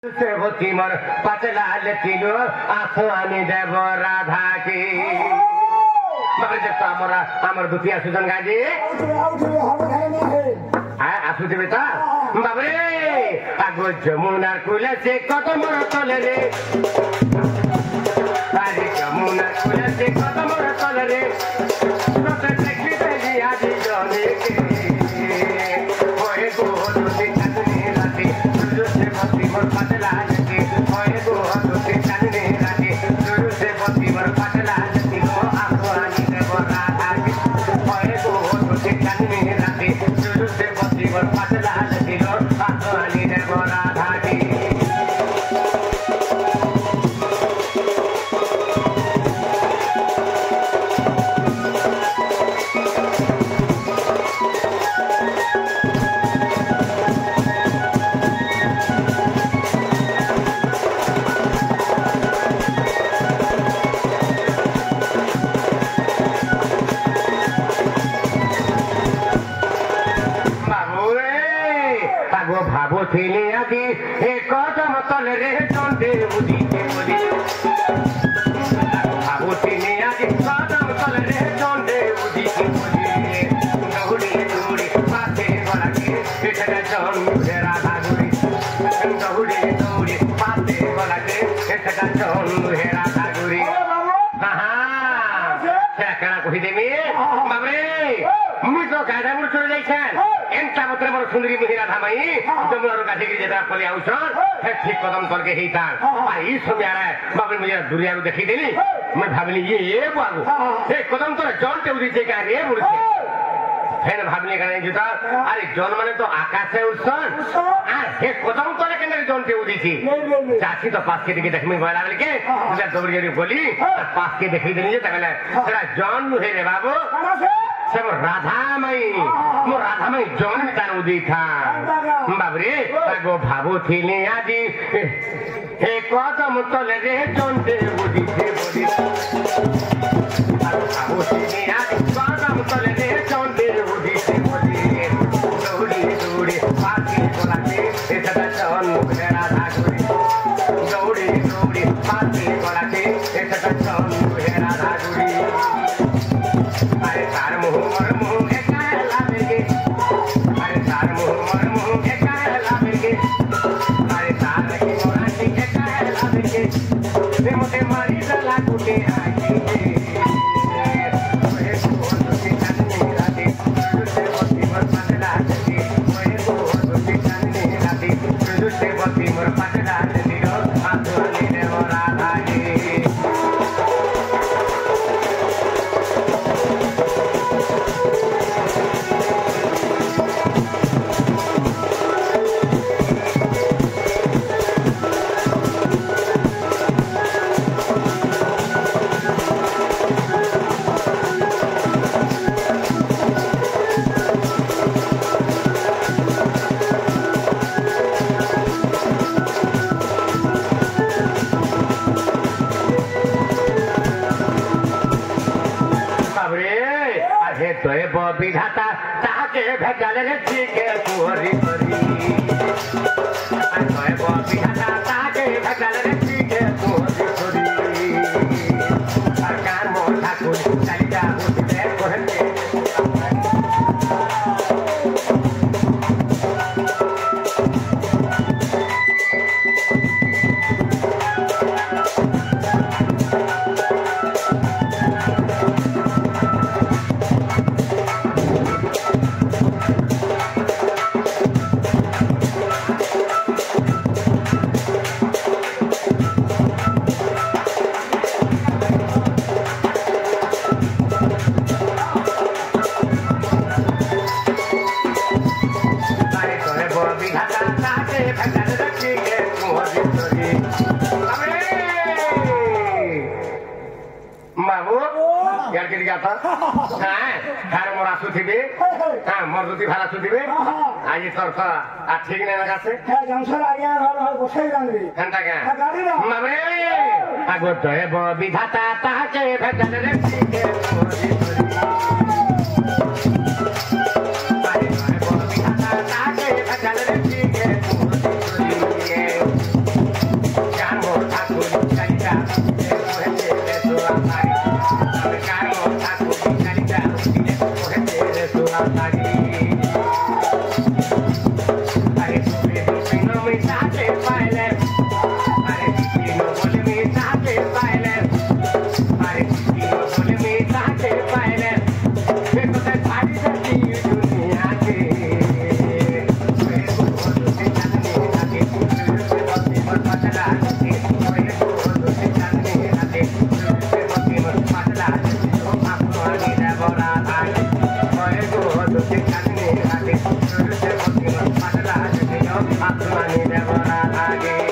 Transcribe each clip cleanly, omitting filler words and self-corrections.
सेवती मोर Patlal kilo Aswani देव राधा की बाबरे जस्तो आमर दुतिया सुजन गाजी आसु देवे त बाबरे आगो जमुनार कुला से कत मोर तले रे आरे जमुनार कुला से कत मोर तले रे सत देखि देली आदि जने के होए गो दुति काटने राती सुजु से भक्ति मोर पतलाल की होए गो दुति काटने राती सुजु से भक्ति मोर पतलाल की गो आसवानी देव राधा की होए गो दुति काटने राती सुजु से भक्ति मोर पतलाल की गो आसवानी देव राधा की भाबुथिली आदि एक कदम तले रे चंडे उदिते बोली भाबुथिली आदि कदम तले रे चंडे उदिते बोली दौड़ी दौड़ी पाथे गला के एठा जन राधा गुरी दौड़ी दौड़ी पाथे गला के एठा जन राधा गुरी केना कहि देमी बाबरे मुई तो गाडा मुर चले जाइछन एंता मात्र मोर सुंदरी महिला धामाई जमुनार गाछी के जेता पले आउछन हे ठीक कदम तलके हेता आ ई समयारा बाबरे मुझे दुरियारु देखि देली मैं भाबली ये बाबू हे कदम तो जलते उदिते का रे मुरछे फेन भाबली का जुता अरे जन माने तो आकाशे उछन आ हे कदम तले केना जलते उदिती चाची तो पास के दिखे देखमे गला बोले के तुला दौड़ी बोली पास के देखि देली जे तगला सेरा जन हे रे बाबू सब राधामयी मो राधामयी जन्म तार उदी था बाबरे आगो भाबुथिली आदि हे कदम तले रे चंडे उदी थे बोली भाबुथिली आदि कदम तले रे चंडे उदी थे बोली दौड़ी दौड़ी पाके गला के एटा जन राधा गुरी दौड़ी दौड़ी पाके गला के एटा जन राधा गुरी अरे तार मुह मोर मुह के काला बेगे अरे तार मुह मोर मुह के काला बेगे अरे तार की मोराटी के काला बेगे रे मोटे मारी दला कुटे आई ओए को दुती काटने राती तुझसे बत्ती मोर पतला जती ओए को दुती काटने राती तुझसे बत्ती मोर पतला जती रो आसवानी देव राधा की विधाता ताके भेजल रे ठीके तोरी तोरी अरे विधाता ताके भेजल रे ठीके तोरी तोरी सरकार मोर ठाकुर चली जा उठे कोहते मोर दुती भाला सुथिबे आज तोर तो आ ठीक नै लगासे हे जंसर आगे घर बसै जांगरी घंटा का गाड़ी रे माबरे आगो तोय ब विधाता ताके भेजल रे ठीके तोरी तोरी अरे तोय ब विधाता ताके भेजल रे ठीके तोरी तोरी पतला दुधी कोई को दुधी चांदनी राते तुझसे मोती पतला दुधी आसमानी देवरा धागे कोई को दुधी चांदनी राते तुझसे मोती पतला दुधी आसमानी देवरा धागे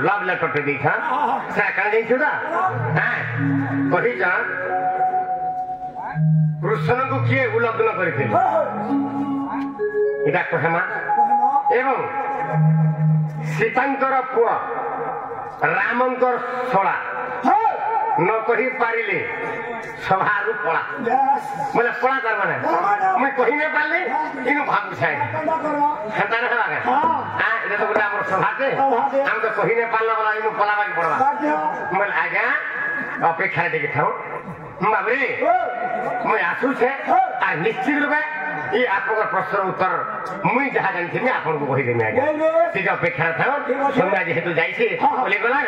लव लेटर टे देखा कण जाइछु दा हां कहि जा कृष्ण को किए उल्लंघन करथिले इटा कहमा एवं सीतांकर पुआ रामंकर छोड़ा न कहि पारिले सभारु पड़ा बोले पड़ा कर माने मैं कहि न पाले इनु भाग छाय हता न लागे हां इटा तो बोला हमर सभाते हम तो कहि न पालना वाला इनु पलावा के पड़वा मैं आगा अपेक्षा देखे थाओ बाबरे मैं आसु छे आ निश्चित रूपे ये आपको प्रश्न उत्तर मुई जहा जानथि ने आपन को कहि देमे आगे ठीक अपेक्षा थाओ संगा जेहेतु जाइछे बोले गला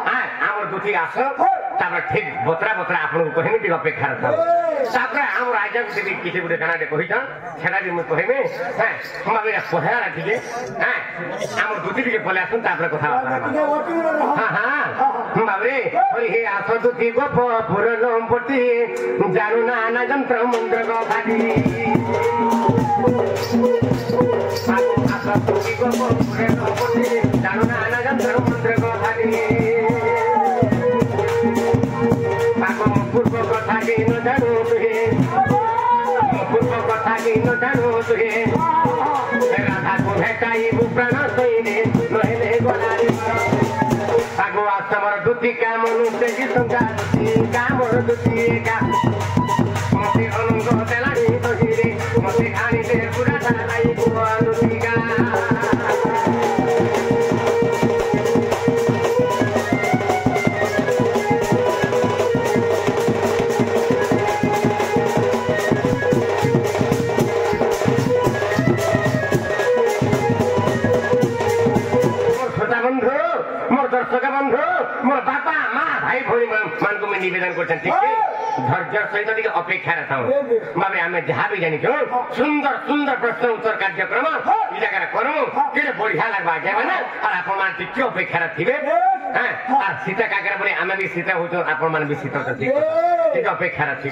हां हमर दुटी आस तापर ठीक बतरा बतरा आपन को कहिमे ठीक अपेक्षा थाओ तापर हम राजा को किछि गुटे काना दे कहि था छेडा भी मैं कहिमे हां हम अबे पढ़ा राखिले हां हमर दुटी के बोले आसुन तापर कथा हां हां बाबरे ओइ हे आस दुटी गो पुरन पटी जानू ना ना जंत्र मंत्र को खादी आस दुटी गो पुरन पटी जानू ना ना जंत्र मंत्र को खादी पाको पूर्व कथा के न जानू तुहे पूर्व कथा के न जानू तुहे राधा को भेटाई प्राण सैने नहेले गलारी आगो आसमर दुती का मनुष्य की संगा दुती का मोर दुती का मते अनंग तेलानी तहिरे मते आनी दे पुरा लाई बुआ दुती का दर्शक बंधु मोर बापा माँ भाई भौणी मान को मैं निवेदन कर धैर्य सहित अपेक्षा रहता हूँ बाबे आम जहाँ भी जानी सुंदर सुंदर प्रश्न उत्तर कार्यक्रम इलाका करूँ कि बढ़िया लगवा आज्ञा मैंने और आप टे अपेक्षा थे और सीता काकर बोले आम भी सीता हो आप भी सीता ठीक अपेक्षा थे